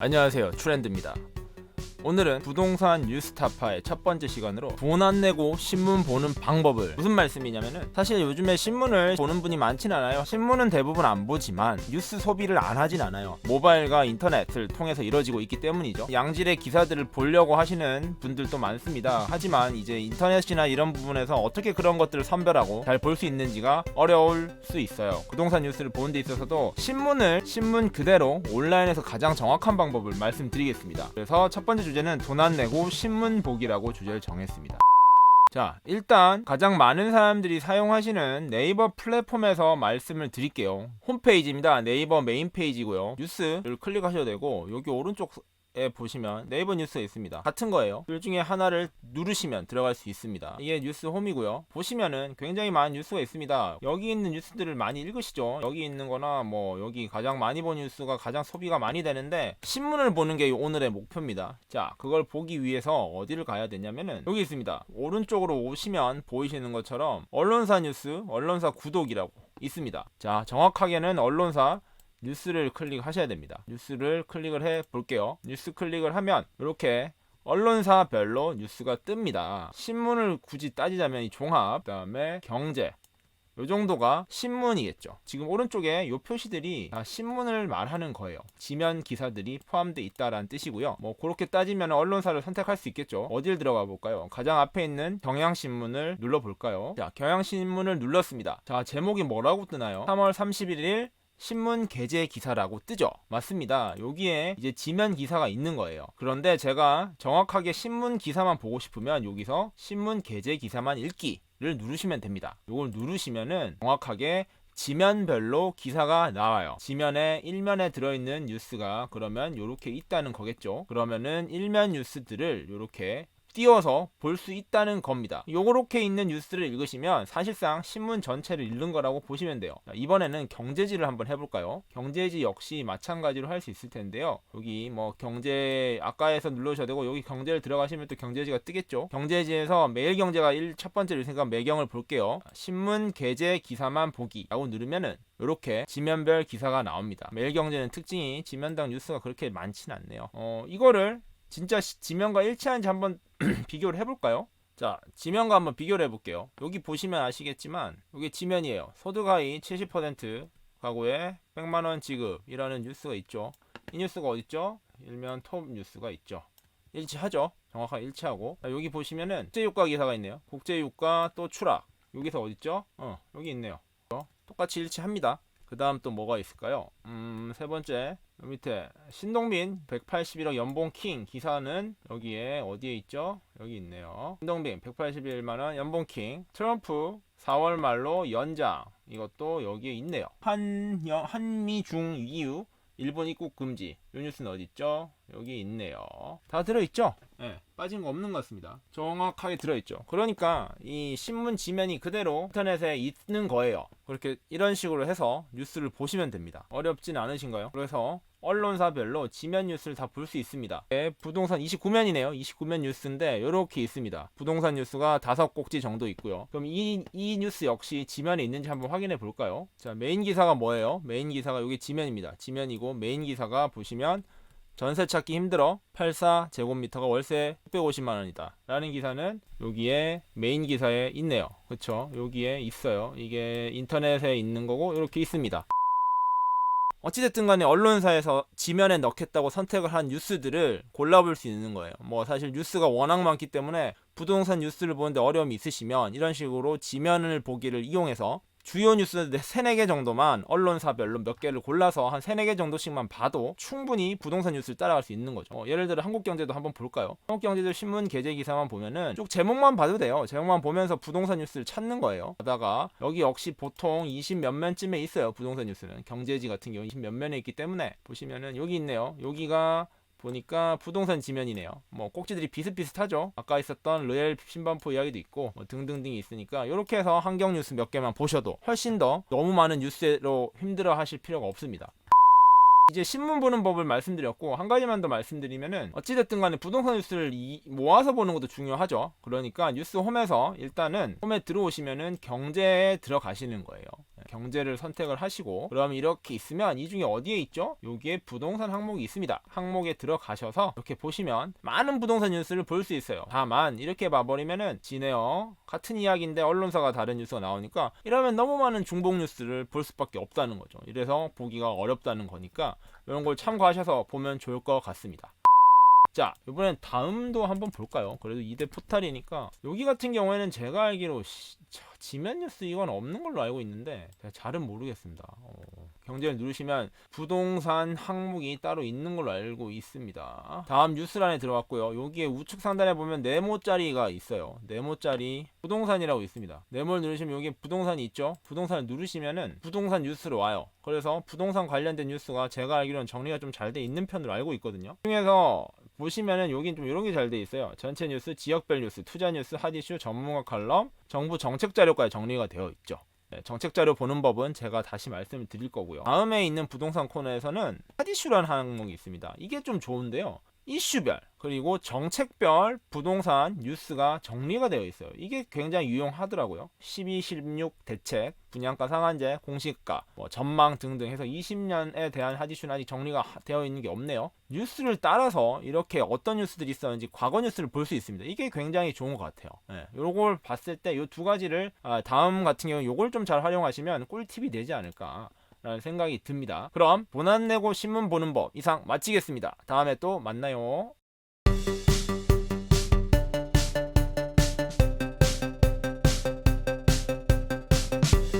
안녕하세요, 트렌드입니다. 오늘은 부동산 뉴스타파의 첫 번째 시간으로 돈 안 내고 신문 보는 방법을, 무슨 말씀이냐면은 사실 요즘에 신문을 보는 분이 많진 않아요. 신문은 대부분 안 보지만 뉴스 소비를 안 하진 않아요. 모바일과 인터넷을 통해서 이루어지고 있기 때문이죠. 양질의 기사들을 보려고 하시는 분들도 많습니다. 하지만 이제 인터넷이나 이런 부분에서 어떻게 그런 것들을 선별하고 잘 볼 수 있는지가 어려울 수 있어요. 부동산 뉴스를 보는 데 있어서도 신문 그대로 온라인에서 가장 정확한 방법을 말씀드리겠습니다. 그래서 첫 번째 주제는 돈 안 내고 신문 보기라고 주제를 정했습니다. 자, 일단 가장 많은 사람들이 사용하시는 네이버 플랫폼에서 말씀을 드릴게요. 홈페이지입니다. 네이버 메인 페이지고요. 뉴스를 클릭하셔도 되고, 여기 오른쪽에 보시면 네이버 뉴스가 있습니다. 같은 거예요. 둘 중에 하나를 누르시면 들어갈 수 있습니다. 이게 뉴스 홈이고요. 보시면은 굉장히 많은 뉴스가 있습니다. 여기 있는 뉴스들을 많이 읽으시죠. 여기 있는 거나 여기 가장 많이 본 뉴스가 가장 소비가 많이 되는데, 신문을 보는 게 오늘의 목표입니다. 자, 그걸 보기 위해서 어디를 가야 되냐면은 여기 있습니다. 오른쪽으로 오시면 보이시는 것처럼 언론사 뉴스, 언론사 구독이라고 있습니다. 자, 정확하게는 언론사 뉴스를 클릭하셔야 됩니다. 뉴스를 클릭을 해 볼게요. 뉴스 클릭을 하면 이렇게 언론사별로 뉴스가 뜹니다. 신문을 굳이 따지자면 이 종합, 그 다음에 경제, 요 정도가 신문이겠죠. 지금 오른쪽에 요 표시들이 다 신문을 말하는 거예요. 지면 기사들이 포함되어 있다라는 뜻이고요. 그렇게 따지면 언론사를 선택할 수 있겠죠. 어딜 들어가 볼까요? 가장 앞에 있는 경향신문을 눌러볼까요? 자, 경향신문을 눌렀습니다. 자, 제목이 뭐라고 뜨나요? 3월 31일 신문 게재 기사라고 뜨죠. 맞습니다. 여기에 이제 지면 기사가 있는 거예요. 그런데 제가 정확하게 신문 기사만 보고 싶으면 여기서 신문 게재 기사만 읽기를 누르시면 됩니다. 이걸 누르시면은 정확하게 지면별로 기사가 나와요. 지면에 일면에 들어있는 뉴스가 그러면 이렇게 있다는 거겠죠. 그러면은 일면 뉴스들을 이렇게 띄워서 볼 수 있다는 겁니다. 요렇게 있는 뉴스를 읽으시면 사실상 신문 전체를 읽는 거라고 보시면 돼요. 자, 이번에는 경제지를 한번 해볼까요? 경제지 역시 마찬가지로 할 수 있을 텐데요. 여기 경제 아까에서 누르셔도 되고, 여기 경제를 들어가시면 또 경제지가 뜨겠죠. 경제지에서 매일경제가 첫 번째로 있으니까 매경을 볼게요. 신문 게재 기사만 보기라고 누르면은 이렇게 지면별 기사가 나옵니다. 매일경제는 특징이 지면당 뉴스가 그렇게 많진 않네요. 이거를 진짜 지면과 일치하는지 한번 비교를 해볼까요? 자, 지면과 한번 비교를 해볼게요. 여기 보시면 아시겠지만 이게 지면이에요. 소득 하위 70% 가구에 100만원 지급이라는 뉴스가 있죠. 이 뉴스가 어딨죠? 일면 톱 뉴스가 있죠. 일치하죠. 정확하게 일치하고. 자, 여기 보시면은 국제유가 기사가 있네요. 국제유가 또 추락. 여기서 어딨죠? 여기 있네요. 똑같이 일치합니다. 그 다음 또 뭐가 있을까요? 세 번째 밑에 신동빈 181억 연봉 킹 기사는 여기에 어디에 있죠? 여기 있네요. 신동빈 181만원 연봉 킹. 트럼프 4월 말로 연장, 이것도 여기에 있네요. 한미중 이유 일본 입국 금지, 이 뉴스는 어디 있죠? 여기 있네요. 다 들어있죠? 네, 빠진 거 없는 것 같습니다. 정확하게 들어있죠. 그러니까 이 신문 지면이 그대로 인터넷에 있는 거예요. 그렇게 이런 식으로 해서 뉴스를 보시면 됩니다. 어렵진 않으신가요? 그래서 언론사별로 지면 뉴스를 다 볼 수 있습니다. 부동산 29면이네요. 29면 뉴스인데 이렇게 있습니다. 부동산 뉴스가 5꼭지 정도 있고요. 그럼 이 뉴스 역시 지면에 있는지 한번 확인해 볼까요? 자, 메인 기사가 뭐예요? 메인 기사가 여기 지면입니다. 지면이고, 메인 기사가 보시면 전세 찾기 힘들어 84제곱미터가 월세 650만원이다 라는 기사는 여기에 메인 기사에 있네요. 그쵸? 여기에 있어요. 이게 인터넷에 있는 거고 이렇게 있습니다. 어찌됐든 간에 언론사에서 지면에 넣겠다고 선택을 한 뉴스들을 골라볼 수 있는 거예요. 사실 뉴스가 워낙 많기 때문에 부동산 뉴스를 보는데 어려움이 있으시면 이런 식으로 지면을 보기를 이용해서 주요 뉴스 3, 4개 정도만 언론사별로 몇 개를 골라서 한 3, 4개 정도씩만 봐도 충분히 부동산 뉴스를 따라갈 수 있는 거죠. 예를 들어 한국경제도 한번 볼까요? 한국경제도 신문 게재 기사만 보면은 쭉 제목만 봐도 돼요. 제목만 보면서 부동산 뉴스를 찾는 거예요. 하다가 여기 역시 보통 20 몇 면쯤에 있어요. 부동산 뉴스는 경제지 같은 경우 20 몇 면에 있기 때문에 보시면은 여기 있네요. 여기가 보니까 부동산 지면이네요. 꼭지들이 비슷비슷하죠. 아까 있었던 르엘 신반포 이야기도 있고 등등등이 있으니까 이렇게 해서 환경 뉴스 몇 개만 보셔도 훨씬 더 너무 많은 뉴스로 힘들어 하실 필요가 없습니다. 이제 신문 보는 법을 말씀드렸고, 한 가지만 더 말씀드리면은 어찌됐든 간에 부동산 뉴스를 모아서 보는 것도 중요하죠. 그러니까 뉴스 홈에서 일단은 홈에 들어오시면은 경제에 들어가시는 거예요. 경제를 선택을 하시고, 그럼 이렇게 있으면 이 중에 어디에 있죠? 여기에 부동산 항목이 있습니다. 항목에 들어가셔서 이렇게 보시면 많은 부동산 뉴스를 볼 수 있어요. 다만 이렇게 봐버리면은 지네요. 같은 이야기인데 언론사가 다른 뉴스가 나오니까 이러면 너무 많은 중복 뉴스를 볼 수밖에 없다는 거죠. 이래서 보기가 어렵다는 거니까 이런 걸 참고하셔서 보면 좋을 것 같습니다. 자, 이번엔 다음도 한번 볼까요? 그래도 2대 포탈이니까 여기 같은 경우에는 제가 알기로 지면 뉴스 이건 없는 걸로 알고 있는데 제가 잘은 모르겠습니다. 경제를 누르시면 부동산 항목이 따로 있는 걸로 알고 있습니다. 다음 뉴스란에 들어갔고요. 여기에 우측 상단에 보면 네모자리가 있어요. 네모자리 부동산이라고 있습니다. 네모를 누르시면 여기 부동산이 있죠. 부동산을 누르시면은 부동산 뉴스로 와요. 그래서 부동산 관련된 뉴스가 제가 알기로는 정리가 좀 잘 돼 있는 편으로 알고 있거든요. 중에서 보시면은 여긴 좀 이런 게 잘 돼 있어요. 전체 뉴스, 지역별 뉴스, 투자 뉴스, 핫 이슈, 전문가 칼럼, 정부 정책 자료까지 정리가 되어 있죠. 네, 정책 자료 보는 법은 제가 다시 말씀을 드릴 거고요. 다음에 있는 부동산 코너에서는 핫 이슈라는 항목이 있습니다. 이게 좀 좋은데요. 이슈별 그리고 정책별 부동산 뉴스가 정리가 되어 있어요. 이게 굉장히 유용하더라고요. 12, 16 대책, 분양가 상한제, 공시가, 전망 등등 해서 20년에 대한 핫이슈는 아직 정리가 되어 있는 게 없네요. 뉴스를 따라서 이렇게 어떤 뉴스들이 있었는지 과거 뉴스를 볼 수 있습니다. 이게 굉장히 좋은 것 같아요. 요걸 봤을 때 이 두 가지를 다음 같은 경우 요걸 좀 잘 활용하시면 꿀팁이 되지 않을까 라는 생각이 듭니다. 그럼 돈 안 내고 신문 보는 법 이상 마치겠습니다. 다음에 또 만나요.